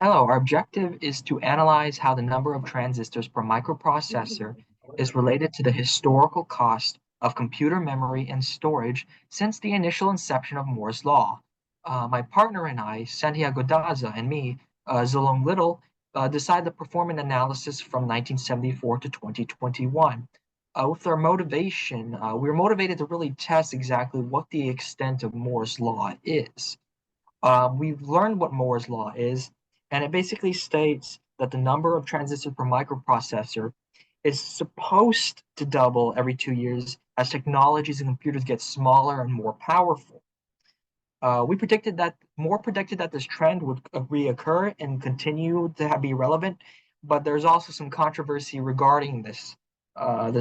Hello, our objective is to analyze how the number of transistors per microprocessor is related to the historical cost of computer memory and storage since the initial inception of Moore's law. My partner and I, Santiago Daza, and me, Zalong Little, decided to perform an analysis from 1974 to 2021. With our motivation, we were motivated to really test exactly what the extent of Moore's law is. We've learned what Moore's law is, and it basically states that the number of transistors per microprocessor is supposed to double every 2 years as technologies and computers get smaller and more powerful. We predicted that Moore predicted that this trend would reoccur and continue to be relevant, but there's also some controversy regarding this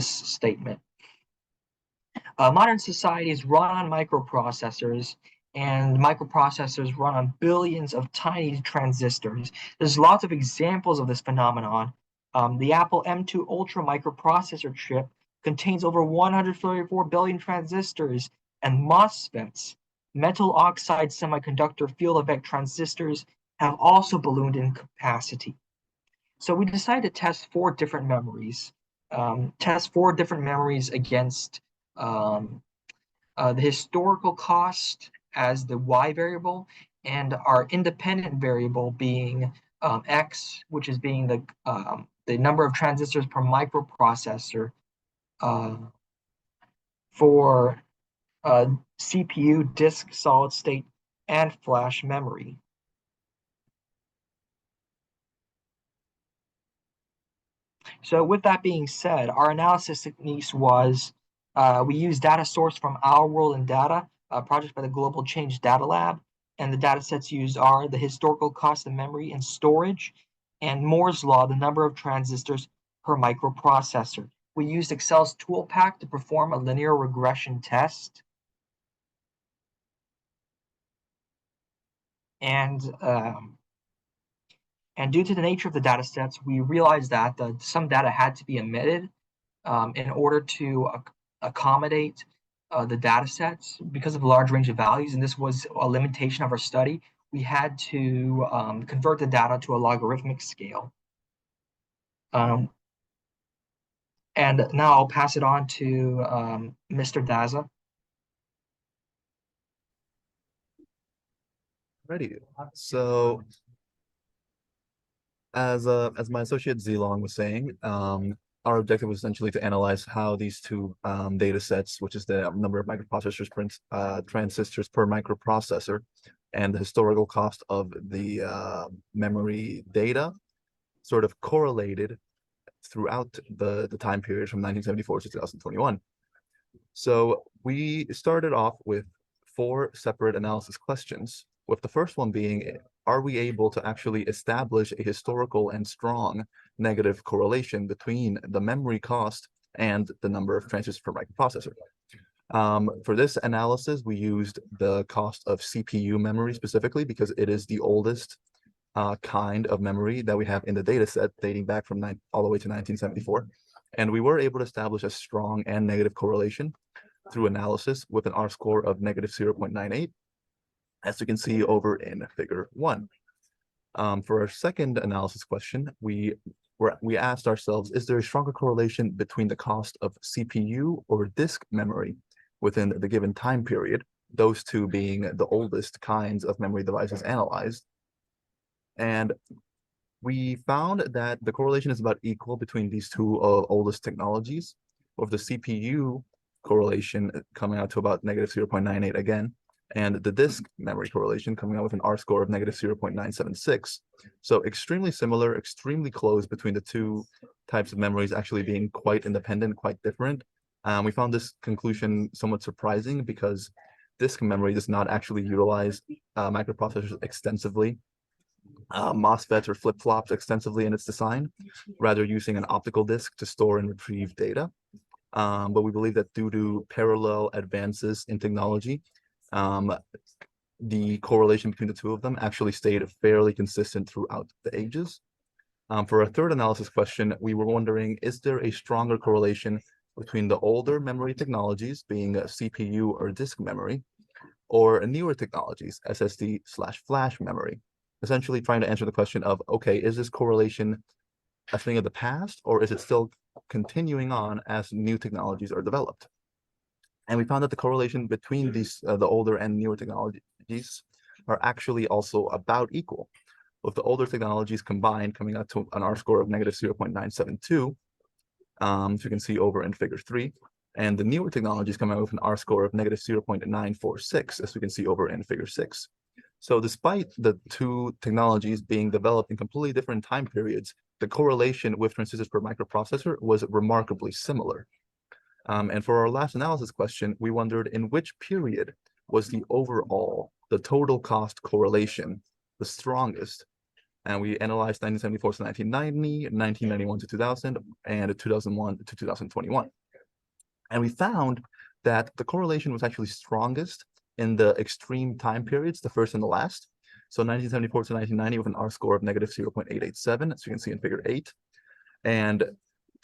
statement. Modern societies run on microprocessors, and microprocessors run on billions of tiny transistors. There's lots of examples of this phenomenon. The Apple M2 Ultra microprocessor chip contains over 134 billion transistors, and MOSFETs, metal oxide semiconductor field effect transistors, have also ballooned in capacity. So we decided to test four different memories against um, the historical cost as the y variable, and our independent variable being x, which is being the number of transistors per microprocessor uh, for CPU, disk, solid state, and flash memory. So with that being said, our analysis techniques was we used data source from Our World in Data, a project by the Global Change Data Lab, and the data sets used are the historical cost of memory and storage, and Moore's law, the number of transistors per microprocessor. We used Excel's tool pack to perform a linear regression test. And and due to the nature of the data sets, we realized that some data had to be omitted in order to accommodate the data sets because of the large range of values, and this was a limitation of our study. We had to convert the data to a logarithmic scale. Um, and now I'll pass it on to Mr. Daza. Ready. So, as my associate Zilong was saying, our objective was essentially to analyze how these two data sets, which is the number of microprocessors per transistors per microprocessor, and the historical cost of the memory data, sort of correlated throughout the time period from 1974 to 2021. So we started off with 4 separate analysis questions, with the first one being, are we able to actually establish a historical and strong negative correlation between the memory cost and the number of transistors per microprocessor? For this analysis, we used the cost of CPU memory specifically because it is the oldest kind of memory that we have in the data set dating back from all the way to 1974. And we were able to establish a strong and negative correlation through analysis with an R-score of negative 0.98, as you can see over in figure 1. For our second analysis question, we asked ourselves, is there a stronger correlation between the cost of CPU or disk memory within the given time period, those two being the oldest kinds of memory devices analyzed? And we found that the correlation is about equal between these two oldest technologies, with the CPU correlation coming out to about negative 0.98 again, and the disk memory correlation coming out with an R-score of negative 0.976. So extremely similar, extremely close between the two types of memories actually being quite independent, quite different. We found this conclusion somewhat surprising because disk memory does not actually utilize microprocessors extensively. MOSFETs or flip-flops extensively in its design, rather using an optical disk to store and retrieve data. But we believe that due to parallel advances in technology, the correlation between the two of them actually stayed fairly consistent throughout the ages. For our third analysis question, we were wondering, is there a stronger correlation between the older memory technologies, being CPU or disk memory, or newer technologies, SSD/flash memory? essentially trying to answer the question of, okay, is this correlation a thing of the past, or is it still continuing on as new technologies are developed? And we found that the correlation between the older and newer technologies are actually also about equal, with the older technologies combined coming out to an R-score of negative 0.972, so you can see over in figure 3, and the newer technologies come out with an R-score of negative 0.946, as we can see over in figure 6. So despite the two technologies being developed in completely different time periods, the correlation with transistors per microprocessor was remarkably similar. And for our last analysis question, we wondered in which period was the total cost correlation the strongest? And we analyzed 1974 to 1990, 1991 to 2000, and 2001 to 2021. And we found that the correlation was actually strongest in the extreme time periods, the first and the last. So 1974 to 1990 with an R-score of negative 0.887, as you can see in figure 8. And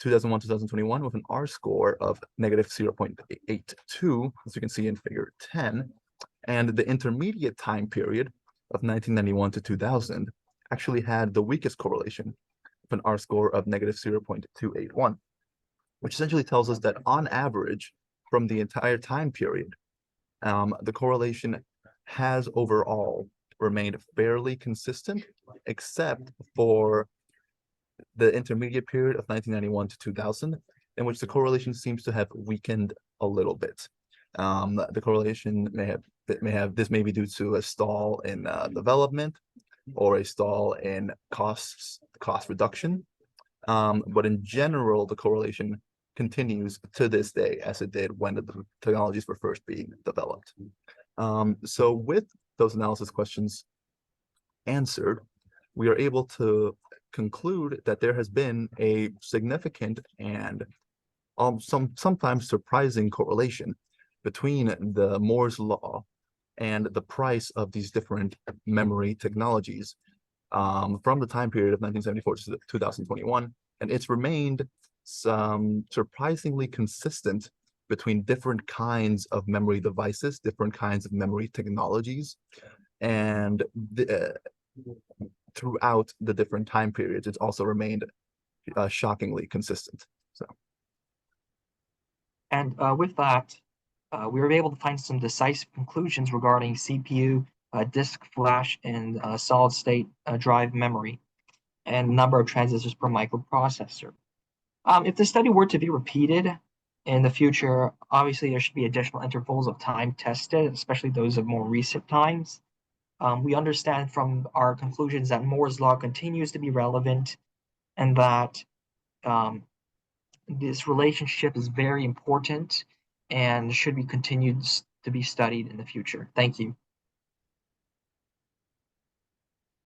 2001 to 2021 with an R-score of negative 0.82, as you can see in figure 10. And the intermediate time period of 1991 to 2000 actually had the weakest correlation with an R-score of negative 0.281, which essentially tells us that on average, from the entire time period, the correlation has overall remained fairly consistent, except for the intermediate period of 1991 to 2000, in which the correlation seems to have weakened a little bit. The correlation this may be due to a stall in development or a stall in cost reduction. But in general, the correlation continues to this day as it did when the technologies were first being developed. So with those analysis questions answered, we are able to conclude that there has been a significant and sometimes surprising correlation between the Moore's law and the price of these different memory technologies from the time period of 1974 to 2021, and it's remained surprisingly consistent between different kinds of memory devices, different kinds of memory technologies, and throughout the different time periods, it's also remained shockingly consistent. So, And with that, we were able to find some decisive conclusions regarding CPU, disk flash, and solid state drive memory, and number of transistors per microprocessor. If the study were to be repeated in the future, obviously there should be additional intervals of time tested, especially those of more recent times. We understand from our conclusions that Moore's law continues to be relevant and that um, this relationship is very important and should be continued to be studied in the future. Thank you.